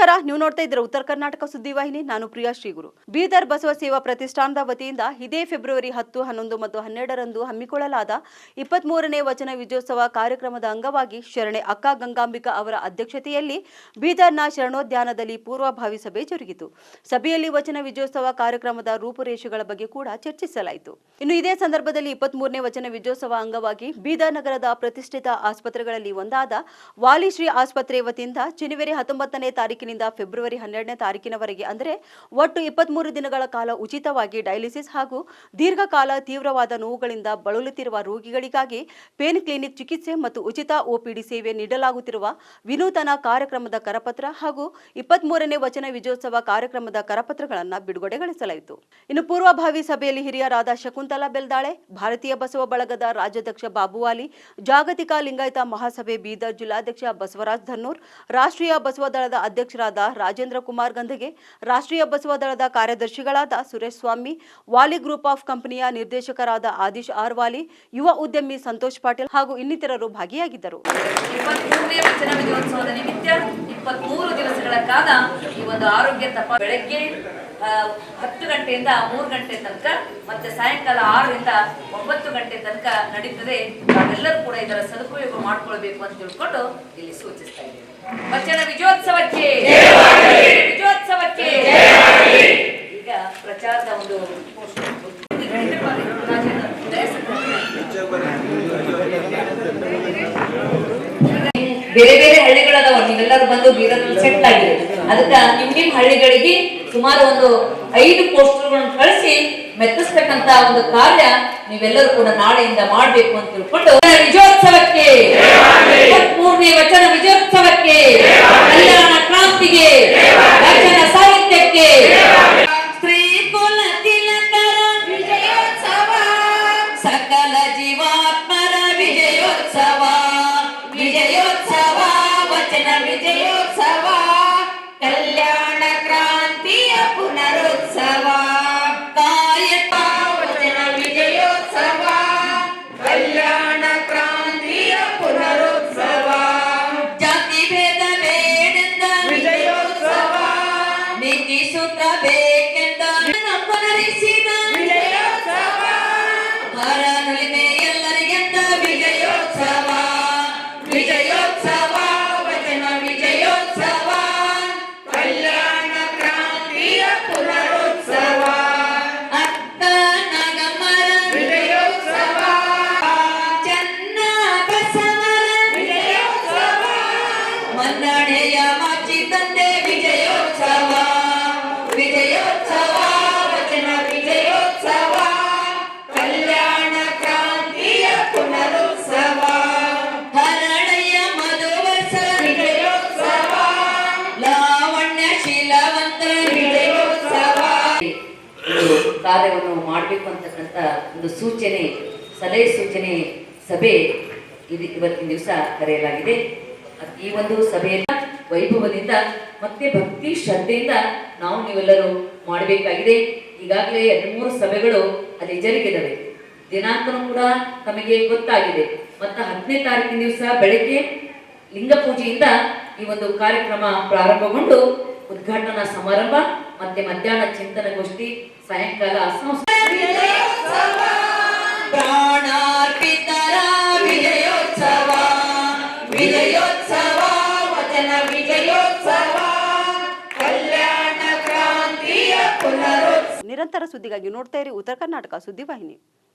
ನಮಸ್ಕಾರ, ನೀವು ನೋಡ್ತಾ ಇದ್ದೀರಾ ಉತ್ತರ ಕರ್ನಾಟಕ ಸುದ್ದಿವಾಹಿನಿ. ನಾನು ಪ್ರಿಯಾ ಶ್ರೀಗುರು. ಬೀದರ್ ಬಸವ ಸೇವಾ ಪ್ರತಿಷ್ಠಾನದ ವತಿಯಿಂದ ಇದೇ ಫೆಬ್ರವರಿ 10, 11 ಮತ್ತು 12ರಂದು ಹಮ್ಮಿಕೊಳ್ಳಲಾದ 23ನೇ ವಚನ ವಿಜಯೋತ್ಸವ ಕಾರ್ಯಕ್ರಮದ ಅಂಗವಾಗಿ ಶರಣೆ ಅಕ್ಕ ಗಂಗಾಂಬಿಕಾ ಅವರ ಅಧ್ಯಕ್ಷತೆಯಲ್ಲಿ ಬೀದರ್ನ ಶರಣೋದ್ಯಾನದಲ್ಲಿ ಪೂರ್ವಭಾವಿ ಸಭೆ ಜರುಗಿತು. ಸಭೆಯಲ್ಲಿ ವಚನ ವಿಜಯೋತ್ಸವ ಕಾರ್ಯಕ್ರಮದ ರೂಪುರೇಷೆಗಳ ಬಗ್ಗೆ ಕೂಡ ಚರ್ಚಿಸಲಾಯಿತು. ಇನ್ನು ಇದೇ ಸಂದರ್ಭದಲ್ಲಿ 23ನೇ ವಚನ ವಿಜಯೋತ್ಸವ ಅಂಗವಾಗಿ ಬೀದರ್ ನಗರದ ಪ್ರತಿಷ್ಠಿತ ಆಸ್ಪತ್ರೆಗಳಲ್ಲಿ ಒಂದಾದ ವಾಲಿಶ್ರೀ ಆಸ್ಪತ್ರೆ ವತಿಯಿಂದ ಜನವರಿ 19ನೇ ತಾರೀಕಿನಿಂದ ಫೆಬ್ರವರಿ 12ನೇ ತಾರೀಕಿನವರೆಗೆ ಅಂದರೆ ಒಟ್ಟು 23 ದಿನಗಳ ಕಾಲ ಉಚಿತವಾಗಿ ಡಯಾಲಿಸಿಸ್ ಹಾಗೂ ದೀರ್ಘಕಾಲ ತೀವ್ರವಾದ ನೋವುಗಳಿಂದ ಬಳಲುತ್ತಿರುವ ರೋಗಿಗಳಿಗಾಗಿ ಪೇನ್ ಕ್ಲಿನಿಕ್ ಚಿಕಿತ್ಸೆ ಮತ್ತು ಉಚಿತ OPD ಸೇವೆ ನೀಡಲಾಗುತ್ತಿರುವ ವಿನೂತನ ಕಾರ್ಯಕ್ರಮದ ಕರಪತ್ರ ಹಾಗೂ 23ನೇ ವಚನ ವಿಜಯೋತ್ಸವ ಕಾರ್ಯಕ್ರಮದ ಕರಪತ್ರಗಳನ್ನು ಬಿಡುಗಡೆಗೊಳಿಸಲಾಯಿತು. ಇನ್ನು ಪೂರ್ವಭಾವಿ ಸಭೆಯಲ್ಲಿ ಹಿರಿಯರಾದ ಶಕುಂತಲಾ ಬೆಲ್ದಾಳೆ, ಭಾರತೀಯ ಬಸವ ಬಳಗದ ರಾಜ್ಯಾಧ್ಯಕ್ಷ ಬಾಬುವಾಲಿ, ಜಾಗತಿಕ ಲಿಂಗಾಯತ ಮಹಾಸಭೆ ಬೀದರ್ ಜಿಲ್ಲಾಧ್ಯಕ್ಷ ಬಸವರಾಜ್ ಧನ್ನೂರ್, ರಾಷ್ಟ್ರೀಯ ಬಸವ ದಳದ ಅಧ್ಯಕ್ಷರಾದ ರಾಜೇಂದ್ರ ಕುಮಾರ್ ಗಂಧಗೆ, ರಾಷ್ಟ್ರೀಯ ಬಸವ ದಳದ ಕಾರ್ಯದರ್ಶಿಗಳಾದ ಸುರೇಶ್ ಸ್ವಾಮಿ, ವಾಲಿ ಗ್ರೂಪ್ ಆಫ್ ಕಂಪನಿಯ ನಿರ್ದೇಶಕರಾದ ಆದಿಶ್ ಆರ್ ವಾಲಿ, ಯುವ ಉದ್ಯಮಿ ಸಂತೋಷ್ ಪಾಟೀಲ್ ಹಾಗೂ ಇನ್ನಿತರರು ಭಾಗಿಯಾಗಿದ್ದರು. 23ನೇ ವಚನ ವಿಜಯೋತ್ಸವದ ನಿಮಿತ್ತ 23 ದಿವಸಗಳ ಕಾಲ ಈ ಒಂದು ಆರೋಗ್ಯ ತಪಾಸಣೆ ಬೆಳಗ್ಗೆ 10 ಗಂಟೆಯಿಂದ 3 ಗಂಟೆ ತನಕ ಮತ್ತೆ ಸಾಯಂಕಾಲ 6ರಿಂದ 9 ಗಂಟೆ ತನಕ ನಡೀತದೆ. ನಾವೆಲ್ಲರೂ ಕೂಡ ಇದರ ಸದುಪಯೋಗ ಮಾಡಿಕೊಳ್ಬೇಕು ಅಂತ ತಿಳ್ಕೊಂಡು ಇಲ್ಲಿ ಸೂಚಿಸ್ತಾ ಇದ್ದೇವೆ. ವಚನ ವಿಜಯೋತ್ಸವಕ್ಕೆ ಈಗ ಪ್ರಚಾರದ ಒಂದು ಬೇರೆ ಬೇರೆ ಹಳ್ಳಿಗಳದಾವ, ನೀವೆಲ್ಲರೂ ಬಂದು ಬೀದರ್ನಲ್ಲಿ ಸೆಟ್ಲ್ ಆಗಿದೆ. ಅದಕ್ಕೆ ನಿಮ್ ಹಳ್ಳಿಗಳಿಗೆ ಸುಮಾರು ಒಂದು 5 ಪೋಸ್ಟರ್ಗಳನ್ನು ಕಳಿಸಿ ಮೆತ್ತಿಸ್ತಕ್ಕಂತ ಒಂದು ಕಾರ್ಯ ನೀವೆಲ್ಲರೂ ಕೂಡ ನಾಳೆಯಿಂದ ಮಾಡ್ಬೇಕು ಅಂತ ತಿಳ್ಕೊಂಡು ವಿಜಯೋತ್ಸವಕ್ಕೆ 23ನೇ ವಚನ ವಿಜಯೋತ್ಸವಕ್ಕೆ, ಕಲ್ಯಾಣ ಕ್ರಾಂತಿಗೆ, ವಚನ ಸಾಹಿತ್ಯಕ್ಕೆ, ಸ್ತ್ರೀ ಕುಲ ತಿಲಕರ ವಿಜಯೋತ್ಸವ, ಸಕಲ ಜೀವಾತ್ಮರ ವಿಜಯೋತ್ಸವ, ವಿಜಯೋತ್ಸವ ವಚನ ವಿಜಯೋತ್ಸವ, ಕಲ್ಯಾಣ ಕ್ರಾಂತಿಯ ಪುನರುತ್ಸವ, ಕಾಯಕ ವಚನ ವಿಜಯೋತ್ಸವ, ಕಲ್ಯಾಣ ಕ್ರಾಂತಿಯ ಪುನರುತ್ಸವ, ಜಾತಿ ಭೇದ ಬೇಡೆಂದ ವಿಜಯೋತ್ಸವ, ನೀತಿ ಸೂತ್ರ ಬೇಕೆಂದ ಪುನರಿಸಿದ ವಿಜಯೋತ್ಸವ, ಹರನುಳಿಮೆ ಎಲ್ಲರಿಗೆಂದ ವಿಜಯೋತ್ಸವ, ವಿಜಯೋತ್ಸವ ವಚನ ವಿಜಯೋತ್ಸವ, ಕಲ್ಯಾಣ ಕ್ರಾಂತಿಯ ಪುನರುತ್ಸವ, ಅಕ್ಕ ನಾಗಮ್ಮರ ವಿಜಯೋತ್ಸವ, ಚೆನ್ನ ಬಸವರ ವಿಜಯೋತ್ಸವ, ಮನ್ನಣೆಯ ಮಾಚಿ ತಂದೆ ವಿಜಯೋತ್ಸವ, ವಿಜಯೋತ್ಸವ ವಚನ ವಿಜಯೋತ್ಸವ, ಕಲ್ಯಾಣ ಕ್ರಾಂತಿಯ ಪುನರುತ್ಸವ, ಹರಳಯ್ಯ ಮಧುವರ್ಸ ವಿಜಯೋತ್ಸವ, ಲಾವಣ್ಯ ಶೀಲವಂತರ ವಿಜಯೋತ್ಸವ. ಕಾರ್ಯವನ್ನು ಮಾಡಬೇಕು ಅಂತಕ್ಕಂಥ ಒಂದು ಸೂಚನೆ, ಸಲಹೆ ಸೂಚನೆ ಸಭೆ ಇವತ್ತಿನ ದಿವಸ ಕರೆಯಲಾಗಿದೆ. ಈ ಒಂದು ಸಭೆಯನ್ನು ವೈಭವದಿಂದ ಮತ್ತೆ ಭಕ್ತಿ ಶ್ರದ್ಧೆಯಿಂದ ನಾವು ನೀವೆಲ್ಲರೂ ಮಾಡಬೇಕಾಗಿದೆ. ಈಗಾಗಲೇ 2-3 ಸಭೆಗಳು ಅಲ್ಲಿ ಜರುಗಿದವೆ. ದಿನಾಂಕನೂ ಕೂಡ ತಮಗೆ ಗೊತ್ತಾಗಿದೆ. ಮತ್ತು 10ನೇ ತಾರೀಕಿನ ದಿವಸ ಬೆಳಗ್ಗೆ ಲಿಂಗ ಪೂಜೆಯಿಂದ ಈ ಒಂದು ಕಾರ್ಯಕ್ರಮ ಪ್ರಾರಂಭಗೊಂಡು ಉದ್ಘಾಟನಾ ಸಮಾರಂಭ ಮತ್ತೆ ಮಧ್ಯಾಹ್ನ ಚಿಂತನಗೋಷ್ಠಿ, ಸಾಯಂಕಾಲ ಪ್ರಾಣಾರ್ಪಿತರ ವಿಜಯೋತ್ಸವ, ವಿಜಯೋತ್ಸವ ವಚನ ವಿಜಯೋತ್ಸವ, ಕಲ್ಯಾಣ ಕ್ರಾಂತಿಯ ಪುನರುತ್ಸವ. ನಿರಂತರ ಸುದ್ದಿಗಾಗಿ ನೋಡ್ತಾ ಇರಿ ಉತ್ತರ ಕರ್ನಾಟಕ ಸುದ್ದಿವಾಹಿನಿ.